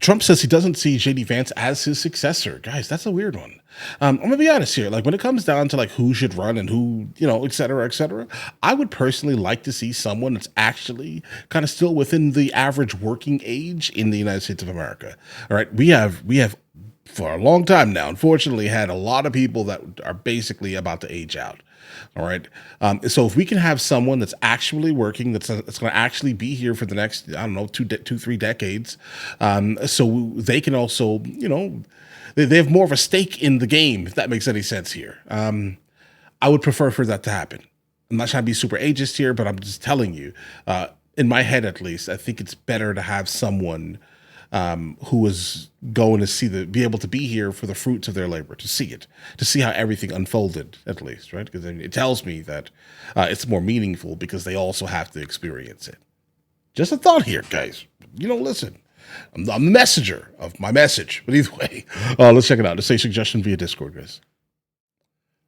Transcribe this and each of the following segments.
Trump says he doesn't see JD Vance as his successor. Guys, that's a weird one. I'm gonna be honest here. Like when it comes down to like who should run and who, et cetera, I would personally like to see someone that's actually kind of still within the average working age in the United States of America. All right, we have for a long time now, unfortunately, had a lot of people that are basically about to age out. All right. So if we can have someone that's actually working, that's going to actually be here for the next, I don't know, 3 decades, so they can also, they have more of a stake in the game, if that makes any sense here. I would prefer for that to happen. I'm not trying to be super ageist here, but I'm just telling you, in my head at least, I think it's better to have someone who is going to be able to be here for the fruits of their labor, to see how everything unfolded, at least, right? Because it tells me that it's more meaningful because they also have to experience it. Just a thought here, guys. Listen, I'm the messenger of my message. But either way, let's check it out. Let's say suggestion via Discord, guys.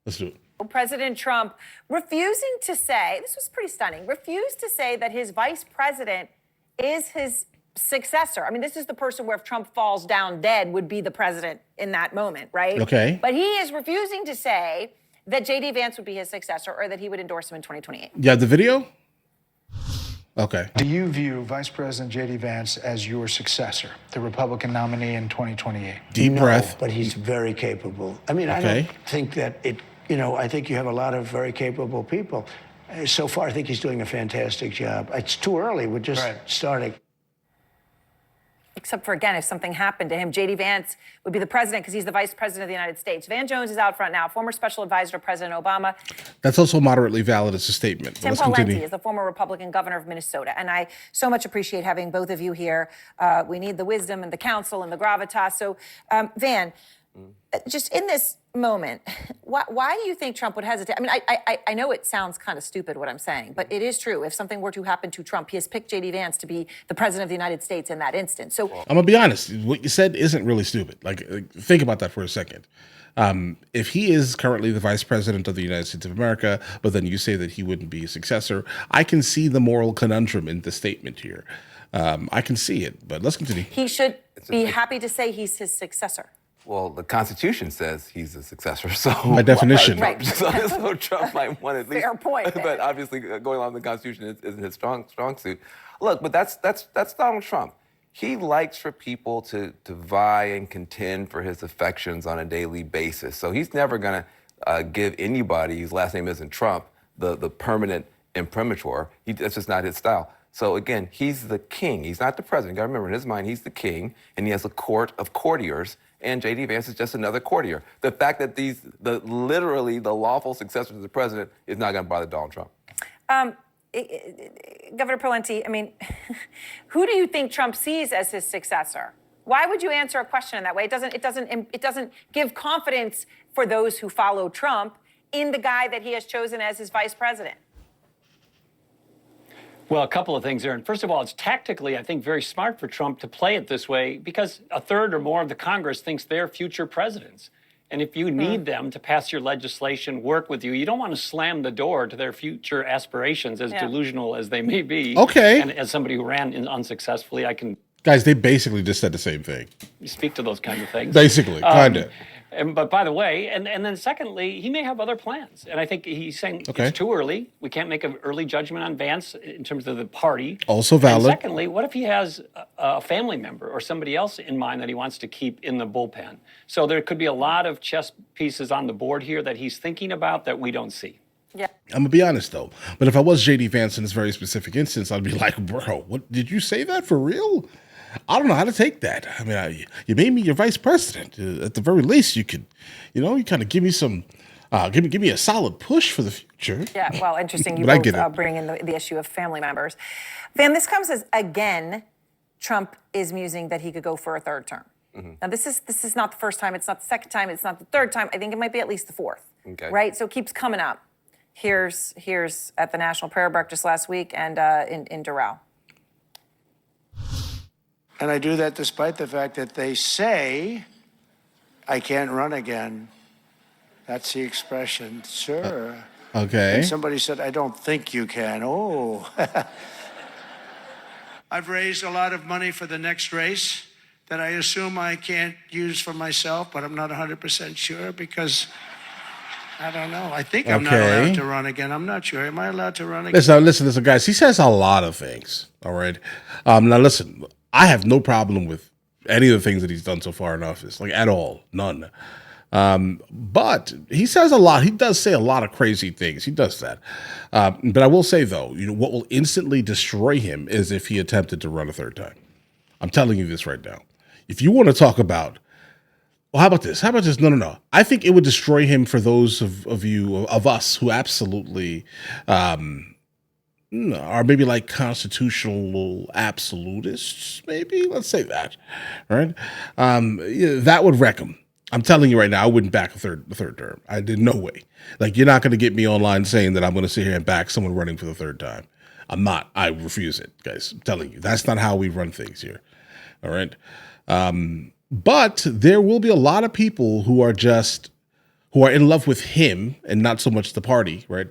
Let's do it. President Trump refusing to say, this was pretty stunning, refused to say that his vice president is his successor. I mean, this is the person where if Trump falls down dead would be the president in that moment, right? Okay. But he is refusing to say that JD Vance would be his successor or that he would endorse him in 2028. Yeah, the video? Okay. Do you view Vice President JD Vance as your successor, the Republican nominee in 2028? Deep breath. But he's very capable. I mean, I don't think that I think you have a lot of very capable people. So far, I think he's doing a fantastic job. It's too early. We're just starting. Except for, again, if something happened to him, JD Vance would be the president because he's the vice president of the United States. Van Jones is out front now, former special advisor to President Obama. That's also moderately valid as a statement. Tim Pawlenty is the former Republican governor of Minnesota. And I so much appreciate having both of you here. We need the wisdom and the counsel and the gravitas. So, Van, just in this moment, why do you think Trump would hesitate? I mean, I know it sounds kind of stupid what I'm saying, but it is true. If something were to happen to Trump, he has picked JD Vance to be the president of the United States in that instance. So I'm gonna be honest. What you said isn't really stupid. Like think about that for a second. If he is currently the vice president of the United States of America, but then you say that he wouldn't be a successor, I can see the moral conundrum in the statement here. I can see it, but let's continue. He should be happy to say he's his successor. Well, the Constitution says he's a successor, so by definition, right. so Trump might want at least. Fair point. But obviously, going along with the Constitution isn't his strong suit. Look, but that's Donald Trump. He likes for people to vie and contend for his affections on a daily basis. So he's never going to give anybody whose last name isn't Trump the permanent imprimatur. That's just not his style. So again, he's the king. He's not the president. You gotta remember, in his mind, he's the king, and he has a court of courtiers, and JD Vance is just another courtier. The fact that literally the lawful successor to the president is not gonna bother Donald Trump. Governor Pawlenty, I mean, who do you think Trump sees as his successor? Why would you answer a question in that way? It doesn't give confidence for those who follow Trump in the guy that he has chosen as his vice president. Well, a couple of things there. And first of all, it's tactically, I think, very smart for Trump to play it this way because a third or more of the Congress thinks they're future presidents. And if you need them to pass your legislation, work with you, you don't want to slam the door to their future aspirations, as delusional as they may be. Okay. And as somebody who ran unsuccessfully, I can... Guys, they basically just said the same thing. Speak to those kinds of things. Basically, kind of. But by the way, and then secondly, he may have other plans. And I think he's saying it's too early. We can't make an early judgment on Vance in terms of the party. Also valid. And secondly, what if he has a family member or somebody else in mind that he wants to keep in the bullpen? So there could be a lot of chess pieces on the board here that he's thinking about that we don't see. Yeah. I'm gonna be honest though, but if I was JD Vance in this very specific instance, I'd be like, bro, what did you say that for real? I don't know how to take that. I mean, you made me your vice president. At the very least, you could, you kind of give me some, give me a solid push for the future. Yeah, well, interesting. You both bring in the issue of family members. Van, this comes as, again, Trump is musing that he could go for a third term. Mm-hmm. Now, this is not the first time. It's not the second time. It's not the third time. I think it might be at least the fourth. Okay. Right? So it keeps coming up. Here's at the National Prayer Breakfast last week and in Doral. And I do that despite the fact that they say I can't run again. That's the expression, sir. Okay. And somebody said, I don't think you can. Oh. I've raised a lot of money for the next race. that I assume I can't use for myself, but I'm not 100% sure because I don't know. I think I'm not allowed to run again. I'm not sure. Am I allowed to run again? Listen, guys. He says a lot of things. All right. Now listen, I have no problem with any of the things that he's done so far in office, like at all, none. But he says a lot. He does say a lot of crazy things. He does that. But I will say though, what will instantly destroy him is if he attempted to run a third time. I'm telling you this right now. If you want to talk about, well, how about this? No. I think it would destroy him for those of us who absolutely are maybe like constitutional absolutists. Maybe let's say that, right? That would wreck him. I'm telling you right now, I wouldn't back a third term. I did no way. Like you're not going to get me online saying that I'm going to sit here and back someone running for the third time. I'm not. I refuse it, guys. I'm telling you, that's not how we run things here. All right. But there will be a lot of people who are in love with him and not so much the party, right?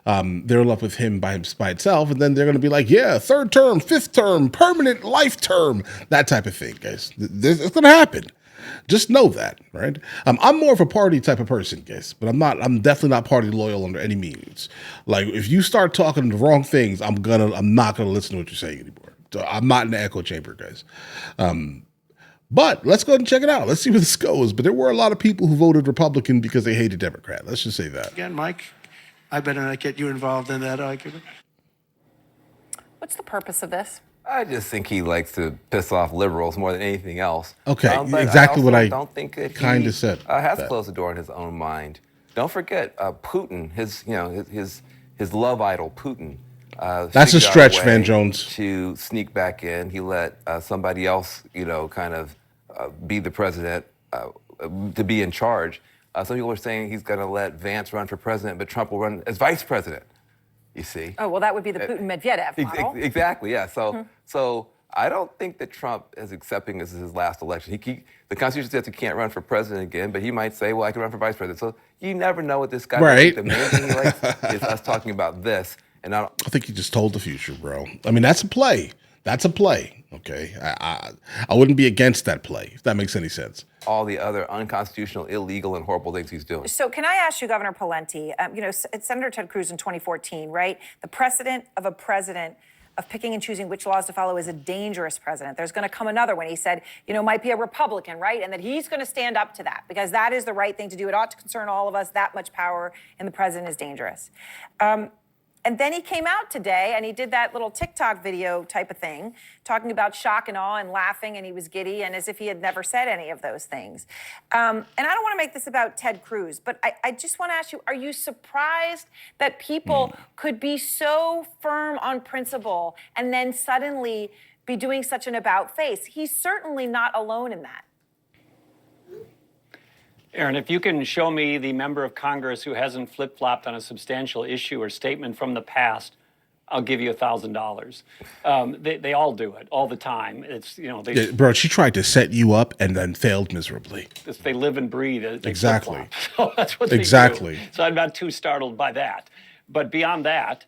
They're in love with him by itself, and then they're going to be like, yeah, third term, fifth term, permanent life term, that type of thing, guys. It's going to happen. Just know that, right? I'm more of a party type of person, guys, but I'm definitely not party loyal under any means. Like if you start talking the wrong things, I'm not gonna listen to what you're saying anymore. So I'm not in the echo chamber, guys. But let's go ahead and check it out. Let's see where this goes. But there were a lot of people who voted Republican because they hated Democrat. Let's just say that. Again, Mike, I better not get you involved in that argument. What's the purpose of this? I just think he likes to piss off liberals more than anything else. Okay, but exactly what I don't think that kind of said. Has closed the door in his own mind. Don't forget Putin, his love idol, Putin. That's a stretch, Van Jones. To sneak back in, he let somebody else, kind of be the president, to be in charge. Some people are saying he's going to let Vance run for president, but Trump will run as vice president. You see? Oh, well, that would be the Putin-Medvedev model. Exactly, yeah. So I don't think that Trump is accepting this as his last election. The Constitution says he can't run for president again, but he might say, well, I can run for vice president. So you never know what this guy right. The main thing he likes is us talking about this. And I think he just told the future, bro. I mean, that's a play. Okay? I wouldn't be against that play, if that makes any sense. All the other unconstitutional, illegal, and horrible things he's doing. So can I ask you, Governor Pawlenty, Senator Ted Cruz in 2014, right? The precedent of a president of picking and choosing which laws to follow is a dangerous precedent. There's going to come another one. He said, might be a Republican, right? And that he's going to stand up to that because that is the right thing to do. It ought to concern all of us. That much power in the president is dangerous. And then he came out today and he did that little TikTok video type of thing, talking about shock and awe and laughing, and he was giddy and as if he had never said any of those things. And I don't want to make this about Ted Cruz, but I just want to ask you, are you surprised that people could be so firm on principle and then suddenly be doing such an about face? He's certainly not alone in that. Erin, if you can show me the member of Congress who hasn't flip-flopped on a substantial issue or statement from the past, I'll give you $1,000. They all do it all the time. It's bro. She tried to set you up and then failed miserably. They live and breathe. Exactly. So that's what they do. So I'm not too startled by that. But beyond that,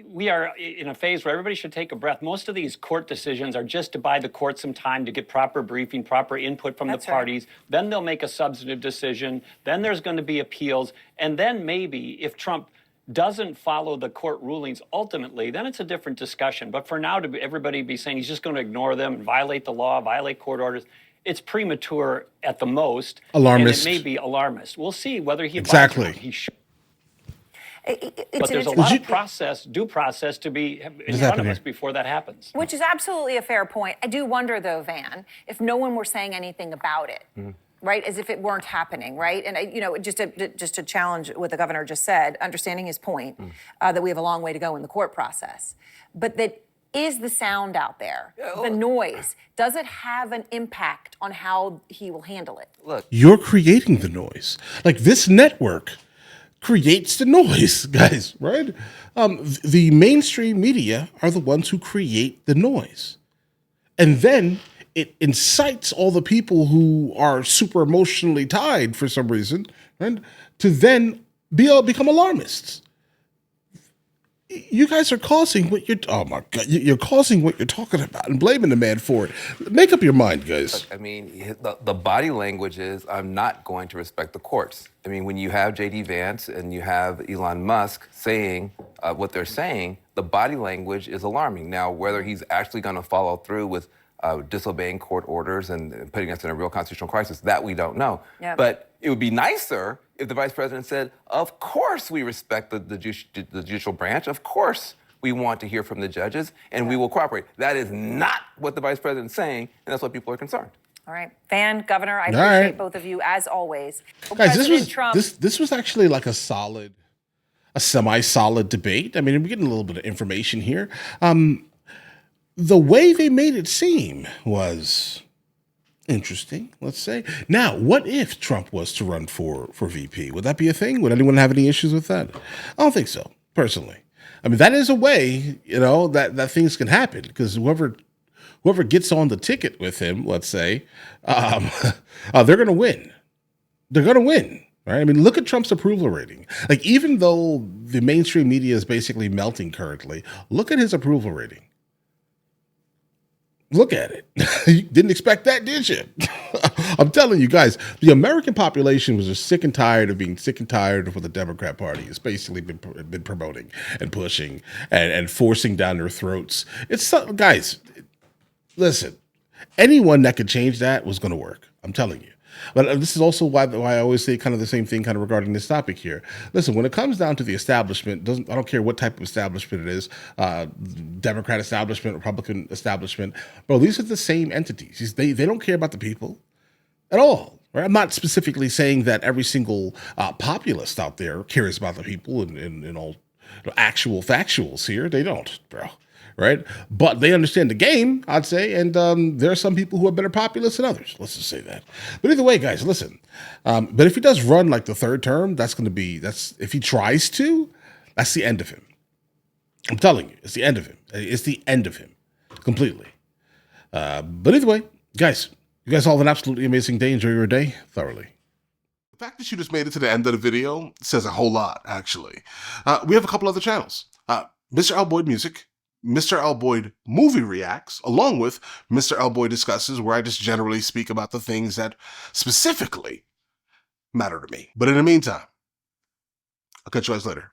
we are in a phase where everybody should take a breath. Most of these court decisions are just to buy the court some time to get proper briefing, proper input from the parties. Right. Then they'll make a substantive decision. Then there's going to be appeals. And then maybe if Trump doesn't follow the court rulings ultimately, then it's a different discussion. But for now, everybody be saying he's just going to ignore them and violate the law, violate court orders, it's premature at the most. Alarmist. And it may be alarmist. We'll see whether he exactly. But there's a lot of due process to be in front of us before that happes. Which is absolutely a fair point. I do wonder, though, Van, if no one were saying anything about it, right, as if it weren't happening, right? And, just to challenge what the governor just said, understanding his point, that we have a long way to go in the court process. But that is the sound out there, the noise, does it have an impact on how he will handle it? Look, you're creating the noise. Like this network creates the noise, guys, right? The mainstream media are the ones who create the noise. And then it incites all the people who are super emotionally tied for some reason, right, to then become alarmists. You guys are causing what you're. Oh my God, you're causing what you're talking about and blaming the man for it. Make up your mind, guys. I mean, the body language is, I'm not going to respect the courts. I mean, when you have JD Vance and you have Elon Musk saying what they're saying, the body language is alarming. Now, whether he's actually going to follow through with disobeying court orders and putting us in a real constitutional crisis, that we don't know. Yep. But it would be nicer if the vice president said, of course we respect the judicial branch. Of course we want to hear from the judges, and we will cooperate. That is not what the vice president's saying, and that's why people are concerned. All right, Van, Governor, I appreciate both of you as always. Guys, Trump, this was actually like a semi-solid debate. I mean, we're getting a little bit of information here. The way they made it seem was interesting, let's say. Now, what if Trump was to run for VP? Would that be a thing? Would anyone have any issues with that? I don't think so, personally. I mean, that is a way, that things can happen, because whoever gets on the ticket with him, let's say, they're going to win. They're going to win, right? I mean, look at Trump's approval rating. Like, even though the mainstream media is basically melting currently, look at his approval rating. Look at it. You didn't expect that, did you? I'm telling you guys, the American population was just sick and tired of being sick and tired of what the Democrat Party has basically been promoting and pushing and forcing down their throats. Guys, listen, anyone that could change that was going to work. I'm telling you. But this is also why I always say kind of the same thing kind of regarding this topic here. Listen, when it comes down to the establishment, I don't care what type of establishment it is, Democrat establishment, Republican establishment, bro, these are the same entities. They don't care about the people at all. Right? I'm not specifically saying that every single populist out there cares about the people and all actual factuals here. They don't, bro. Right? But they understand the game, I'd say, and there are some people who are better populists than others. Let's just say that. But either way, guys, listen. But if he does run like the third term, if he tries to, that's the end of him. I'm telling you, it's the end of him. It's the end of him completely. But either way, guys, you guys all have an absolutely amazing day. Enjoy your day thoroughly. The fact that you just made it to the end of the video says a whole lot, actually. We have a couple other channels. MrLboyd Music, MrLboyd Movie Reacts, along with MrLboyd Discusses, where I just generally speak about the things that specifically matter to me. But in the meantime, I'll catch you guys later.